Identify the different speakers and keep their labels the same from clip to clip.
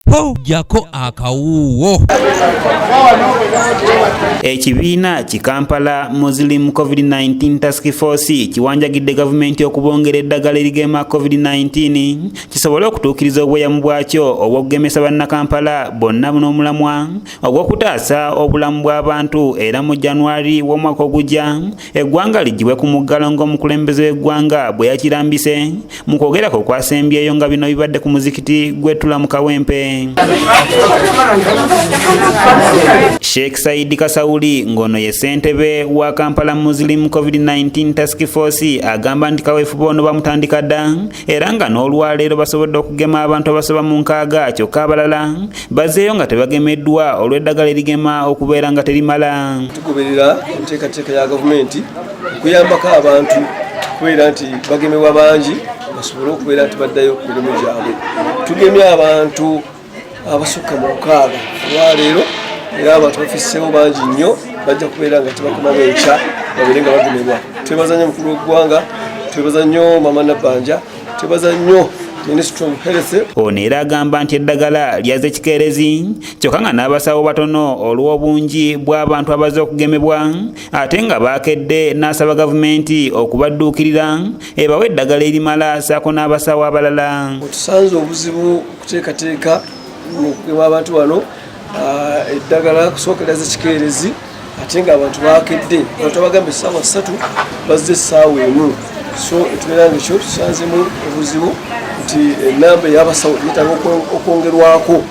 Speaker 1: po jako akawuwo.
Speaker 2: Ekibiina ki Kampala Muslim COVID-19 Task Force kiwanjagidde gavumenti okubongera eddagala erigema COVID-19 kisobole okutuukiriza obweyamo bwakyo obw'okugemesa bannakampala bonna n'omulamwa ogw'okutaasa obulamu bw'abantu era mu January w'omwaka ogujja eggwanga ligibwe ku muggalo ng'omukulembeze w'eggwanga bwe yakirambise mu kwogerako kwasembyeyo nga bino bibadde ku muzikiti gw'ettula mu Kawempe. Sheikh Said Kasauli ngono ye ssentebe wa Kampala Muslim COVID-19 Task Force agamba nti kaweefube ono bamutandika dda era nga n'olwaleero basobodde okugema abantu abasoba mu 6 kyokka abalala bazzeeyo nga tebagemeddwa olw'eddagala erigema okubeera nga terimala.
Speaker 3: Tugoberera enteekateeka ya gavumenti okuyambako abantu kubeera nti bagemebwa bangi basobole okubeera nti baddayo ku mirimu gyabwe. Tugemye abantu abasukka mu 6 olwaleero era abantu bafiseewo bangi nnyo bajja kubeera nga tebakomawo enkya babeere nga bagemebwa. Twebaza nnyo mukulu w'eggwanga, twebaza nnyo Mama Nabbanja, twebaza nnyo Ministry of Health.
Speaker 2: Ono era agamba nti eddagala lyaze kikeerezi kyokka nga n'abasawo batono olw'obungi bw'abantu abazze okugemebwa ate nga baakedde n'asaba gavumenti okubadduukirira ebawe eddagala erimala saako n'abasawo abalala.
Speaker 3: Tusanze obuzibu okuteekateeka mu kugema abantu bano eddagala kusooka lyaze kikeerezi ate nga abantu baakedde abantu abagamba essaawa 3 bazze essaawa 1. So etubeera ng'ekyo tusanzemu obuzibu nti enamba ey'abasawo yetaaga okwongerwako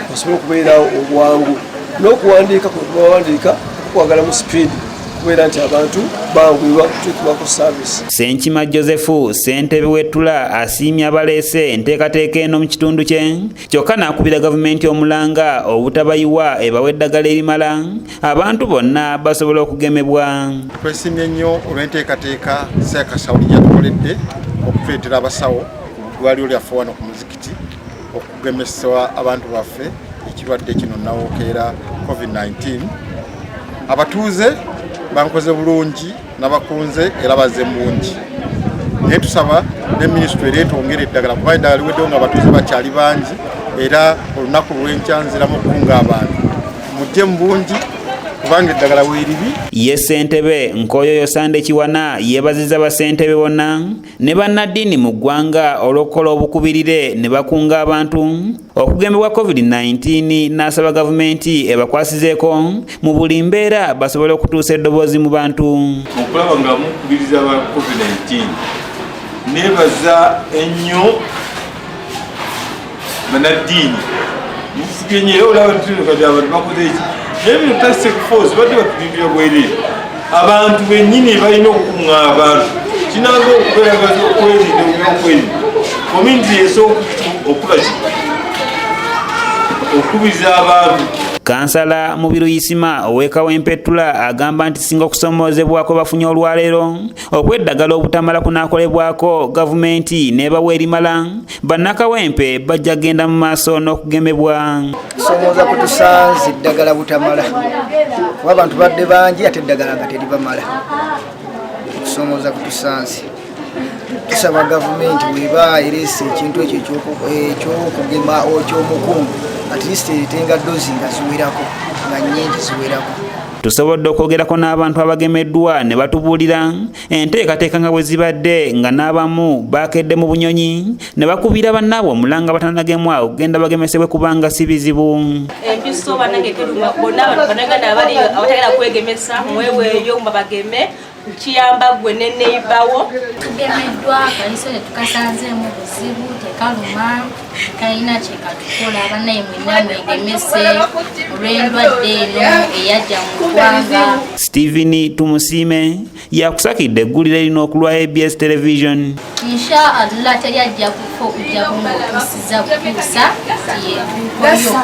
Speaker 3: basobole okubeera obwangu n'okuwandiika kubawandiika okwagala mu sipiidi kubeera nti abantu banguyibwa kutuukibwako saavisi.
Speaker 2: Ssenkima Joseph ssentebe w'ettula asiimye abaleese enteekateeka eno mu kitundu kye kyokka n'akubira gavumenti omulanga obutabayiwa ebawe eddagala erimala abantu bonna basobole okugemebwa.
Speaker 4: Twesiimye nnyo olw'enteekateeka Ssaakasauli gyatukoledde okutuleetera abasawo eddwaliro lyaffe wano ku muzikiti okugemesa abantu baffe ekirwadde kino nawokeera COVID-19. Abatuuze bankoze bulungi n'abakunze era bazze mungi. Naye tusaba ne minisitule ereetwongera eddagala kuba eddagala liweddewo nga abatuuze bakyali bangi era olunaku lw'enkya nziramu okukunga abantu. Mujje mu bungi kubanga eddagala weeribi.
Speaker 2: Ye ssentebe Nkoyoyo Sande Kiwana yeebazizza bassentebe bonna ne bannaddiini mu ggwanga olw'okukola obukubirire ne bakunga abantu okugemebwa COVID-19 n'asaba gavumenti ebakwasizeeko mu buli mbeera basobole okutuusa eddoboozi mu bantu.
Speaker 5: Okulaba nga mukubiriza aba COVID-19 neebaza ennyo bannaddiini mufubye nnyo era olaba kati abantu bakoze eki naye bino task force badde batulindira bwereere abantu bennyini balina okukunga abantu kinanga okubeeragaza okwerinda ebyokwerinda community esooka okulaki okukubiriza abantu.
Speaker 2: Kansala Mubiruyisima ow'e Kawempe Ttula agamba nti singa okusomoozebwako bafunye olwaleero okweddagala obutamala kunaakolebwako gavumenti n'ebawa erimala bannakawempe bajja genda mu maaso n'okugemebwa.
Speaker 6: Kusomooza kutusanze eddagala butamala kuba abantu badde bangi ate eddagala nga teribamala. Kusomooza kutusanze tusaba gavumenti bw'eba ereese ekintu ekyo eky'okugema ekyomukungu at least eritenga dozi nga ziwerako nga nnyingi ziwerako.
Speaker 2: Tusobodde okwogerako n'abantu abagemeddwa ne batubuulira enteekateeka nga bwe zibadde nga n'abamu baakedde mu bunyonyi ne bakubira bannaabwe omulanga batanagemwa okugenda bagemesebwe kubanga si bizibu.
Speaker 7: Empiso bannange keduma bonna bannaganda abali abatagala kwegemesa mweweeyo mbabageme kiyamba gwe ne neighbawo.
Speaker 8: Tugemeddwa kaliso ne tukasanzeemu buzibu tekaluma kalina kyekatukola bannaye mwenna mwegemese olw'endwadde eno eyajja mu ggwanga.
Speaker 2: Stephen Tumusiime yakusakidde eggulire erina okulwa ABS Television.
Speaker 8: Insha Allah teri ajja kufa okujja kumatuusiza butuusa yetuukoyo.